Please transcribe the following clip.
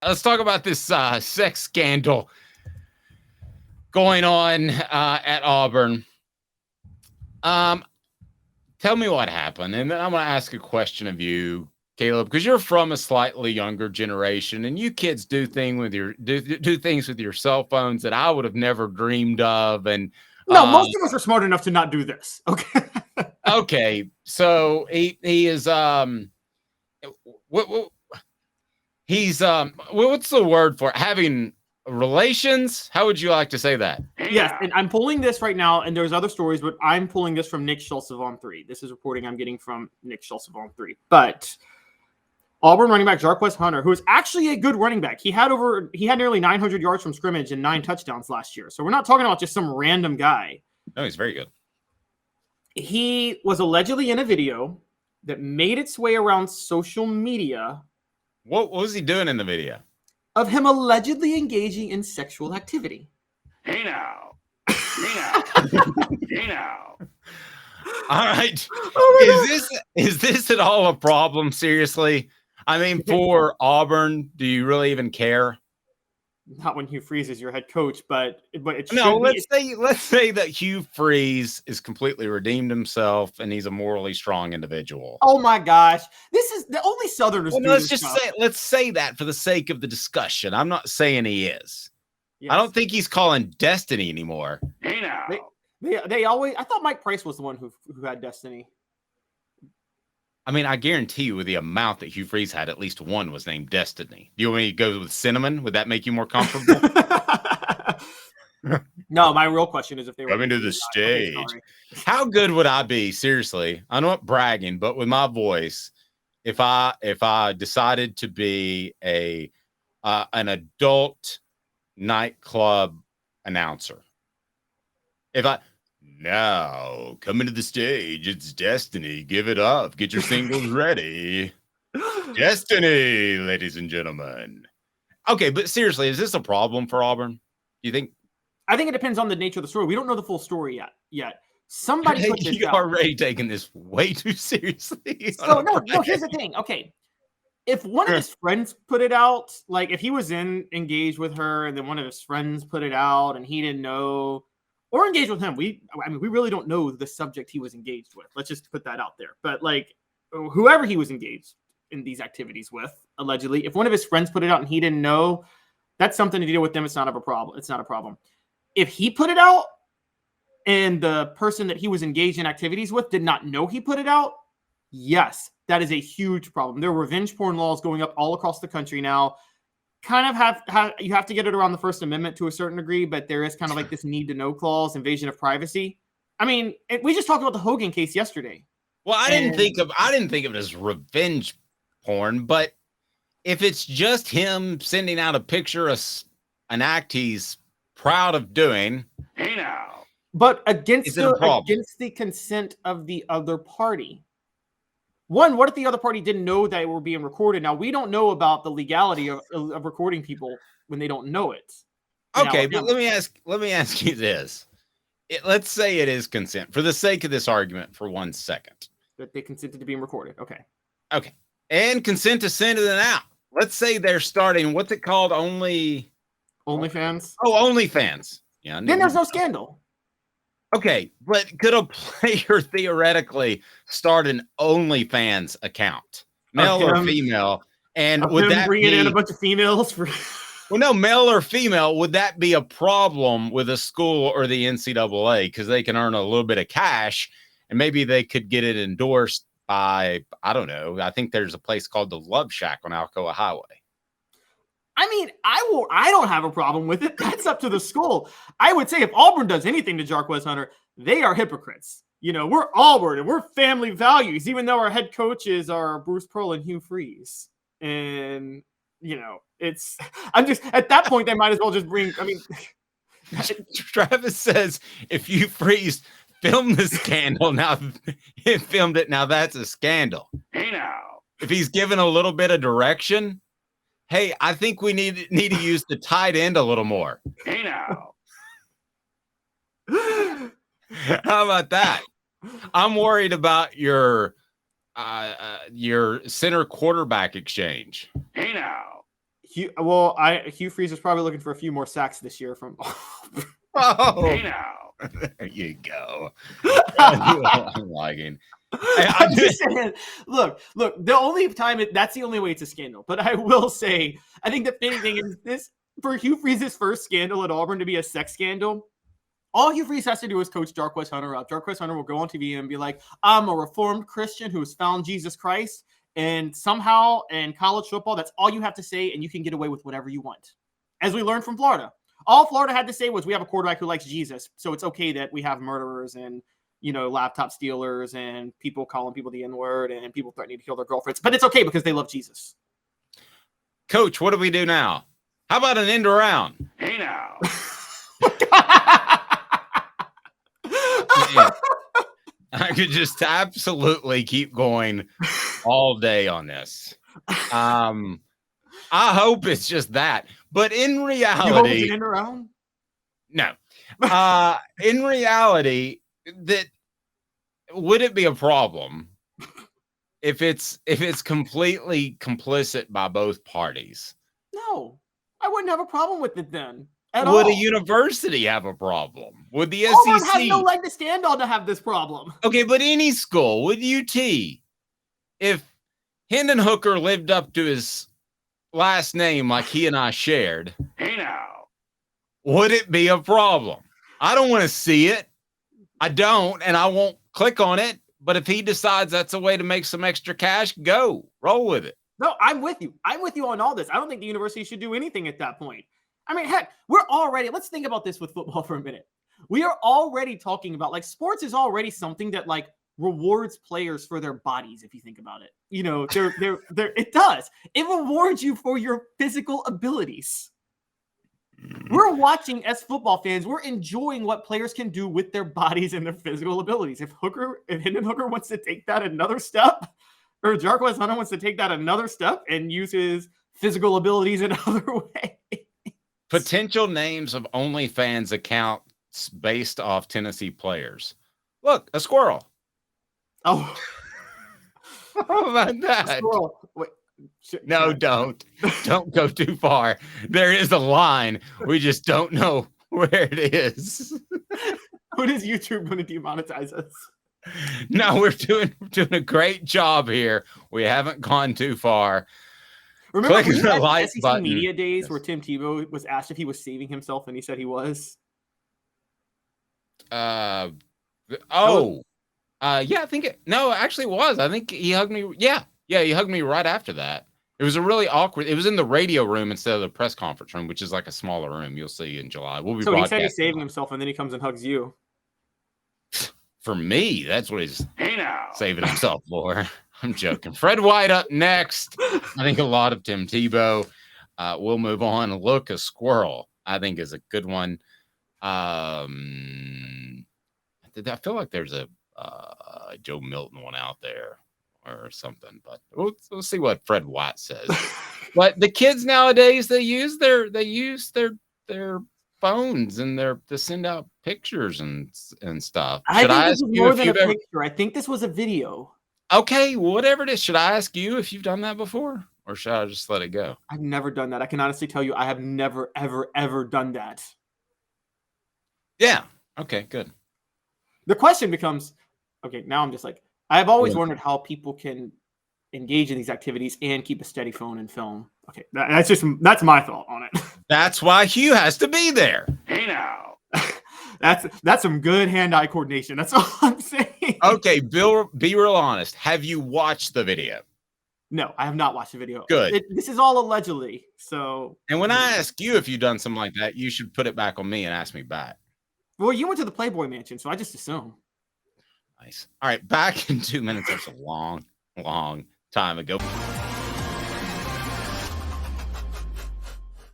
Let's talk about this sex scandal going on at Auburn. Tell me what happened, and then I'm going to ask a question of you, Caleb, because you're from a slightly younger generation, and you kids do things with your cell phones that I would have never dreamed of. And no, most of us are smart enough to not do this. Okay. Okay, so he is he's what's the word for it? Having relations? How would you like to say that? Yes, and I'm pulling this right now, and there's other stories, but I'm pulling this from Nick Schultz of On 3. This is reporting I'm getting from Nick Schultz of On 3. But Auburn running back Jarquez Hunter, who is actually a good running back. He had nearly 900 yards from scrimmage and 9 touchdowns last year. So we're not talking about just some random guy. No, he's very good. He was allegedly in a video that made its way around social media. What was he doing in the video? Of him allegedly engaging in sexual activity. Hey now. Hey now. All right. Oh, is this at all a problem? Seriously? I mean, for Auburn, do you really even care? Not when Hugh Freeze is your head coach, but it no. Let's say that Hugh Freeze is completely redeemed himself and he's a morally strong individual. Oh my gosh, this is the only Southerners. Well, let's say that for the sake of the discussion. I'm not saying he is. Yes. I don't think he's calling Destiny anymore. Hey now. They always. I thought Mike Price was the one who had Destiny. I mean, I guarantee you with the amount that Hugh Freeze had, at least one was named Destiny. Do you want me to go with Cinnamon? Would that make you more comfortable? No, my real question is if they were coming to the stage. Okay, how good would I be? Seriously, I'm not bragging, but with my voice, if I decided to be an adult nightclub announcer, now, coming to the stage, it's Destiny. Give it up. Get your singles ready. Destiny, ladies and gentlemen. Okay, but seriously, is this a problem for Auburn? Do you think? I think it depends on the nature of the story. We don't know the full story yet. Somebody put this out. Already taking this way too seriously. So, no, here's the thing. Okay. If one of his friends put it out, like if he was engaged with her and then one of his friends put it out and he didn't know, or engaged with him. We really don't know the subject he was engaged with. Let's just put that out there. But like whoever he was engaged in these activities with, allegedly, if one of his friends put it out and he didn't know, that's something to deal with them. It's not a problem. It's not a problem. If he put it out and the person that he was engaged in activities with did not know he put it out, yes, that is a huge problem. There are revenge porn laws going up all across the country now. Kind of you have to get it around the First Amendment to a certain degree, but there is kind of like this need to know clause, invasion of privacy. I mean, we just talked about the Hogan case yesterday. Well, I didn't think of it as revenge porn, but if it's just him sending out a picture of an act he's proud of doing, hey now, but against the consent of the other party. One, what if the other party didn't know they were being recorded? Now, we don't know about the legality of recording people when they don't know it. Okay, but let me ask you this. Let's say it is consent, for the sake of this argument, for 1 second. That they consented to being recorded. Okay. Okay. And consent to send it out. Let's say they're starting, what's it called? OnlyFans? Oh, OnlyFans. Yeah. Then there's no scandal. Okay, but could a player theoretically start an OnlyFans account, male or female? And would that bring in a bunch of females for? Well, no, male or female. Would that be a problem with a school or the NCAA because they can earn a little bit of cash and maybe they could get it endorsed by, I don't know. I think there's a place called the Love Shack on Alcoa Highway. I mean, I don't have a problem with it. That's up to the school. I would say if Auburn does anything to Jarquez Hunter, they are hypocrites. You know, we're Auburn and we're family values, even though our head coaches are Bruce Pearl and Hugh Freeze. And, you know, I'm just, at that point, they might as well just bring, I mean. Travis says, if Hugh Freeze filmed the scandal, now he filmed it, now that's a scandal. Hey now. If he's given a little bit of direction, hey, I think we need to use the tight end a little more. Hey now. How about that? I'm worried about your center quarterback exchange. Hey now. Hugh Freeze is probably looking for a few more sacks this year from. Oh, Hey now. there you go. I'm liking. I'm just saying, look. The only time that's the only way it's a scandal. But I will say, I think the funny thing is this: for Hugh Freeze's first scandal at Auburn to be a sex scandal, all Hugh Freeze has to do is coach Jarquez Hunter up. Jarquez Hunter will go on TV and be like, "I'm a reformed Christian who has found Jesus Christ." And somehow in college football, that's all you have to say, and you can get away with whatever you want. As we learned from Florida, all Florida had to say was, "We have a quarterback who likes Jesus, so it's okay that we have murderers and laptop stealers and people calling people the N-word and people threatening to kill their girlfriends, but it's okay because they love Jesus." Coach, what do we do now? How about an end around? Hey now. Man, I could just absolutely keep going all day on this. I hope it's just that, but in reality, end around? No. In reality, that would it be a problem if it's completely complicit by both parties? No, I wouldn't have a problem with it then. Would a university have a problem? Would the Auburn SEC has no leg to stand on to have this problem? Okay, but any school, would UT, if Hendon Hooker lived up to his last name like he and I shared, Hey now. would it be a problem? I don't want to see it. I don't, and I won't click on it. But if he decides that's a way to make some extra cash, go. Roll with it. No, I'm with you. I'm with you on all this. I don't think the university should do anything at that point. I mean, heck, let's think about this with football for a minute. We are already talking about, like, sports is already something that, like, rewards players for their bodies, if you think about it. It does. It rewards you for your physical abilities. We're watching, as football fans, we're enjoying what players can do with their bodies and their physical abilities. If Hendon Hooker wants to take that another step, or Jarquez Hunter wants to take that another step and use his physical abilities in other ways. Potential names of OnlyFans accounts based off Tennessee players. Look, a squirrel. Oh. How about that? Squirrel. Wait. No, don't go too far. There is a line. We just don't know where it is. When is YouTube going to demonetize us? No, we're doing a great job here. We haven't gone too far. Remember Click the like SEC button. media days where Tim Tebow was asked if he was saving himself and he said he was? Yeah, I think actually it was. I think he hugged me. Yeah, he hugged me right after that. It was a really awkward. It was in the radio room instead of the press conference room, which is like a smaller room. You'll see in July. We'll be. So he said he's saving himself, and then he comes and hugs you. For me, that's what he's Hey now. saving himself for. I'm joking. Fred White up next. I think a lot of Tim Tebow. We'll move on. Look, a squirrel, I think, is a good one. I feel like there's a Joe Milton one out there or something, but we'll see what Fred White says. But the kids nowadays, they use their phones and to send out pictures and stuff. I think this was more than a picture. I think this was a video. Okay, whatever it is. Should I ask you if you've done that before, or should I just let it go? I've never done that. I can honestly tell you I have never, ever, ever done that. Yeah. Okay, good. The question becomes, okay, now I'm just like, I've always wondered how people can engage in these activities and keep a steady phone and film. Okay, that's my thought on it. That's why Hugh has to be there. Hey now. That's some good hand-eye coordination. That's all I'm saying. Okay, Bill, be real honest. Have you watched the video? No, I have not watched the video. Good. This is all allegedly. So. And when I ask you if you've done something like that, you should put it back on me and ask me back. Well, you went to the Playboy Mansion, so I just assume. Nice. All right, back in 2 minutes. That's a long, long time ago.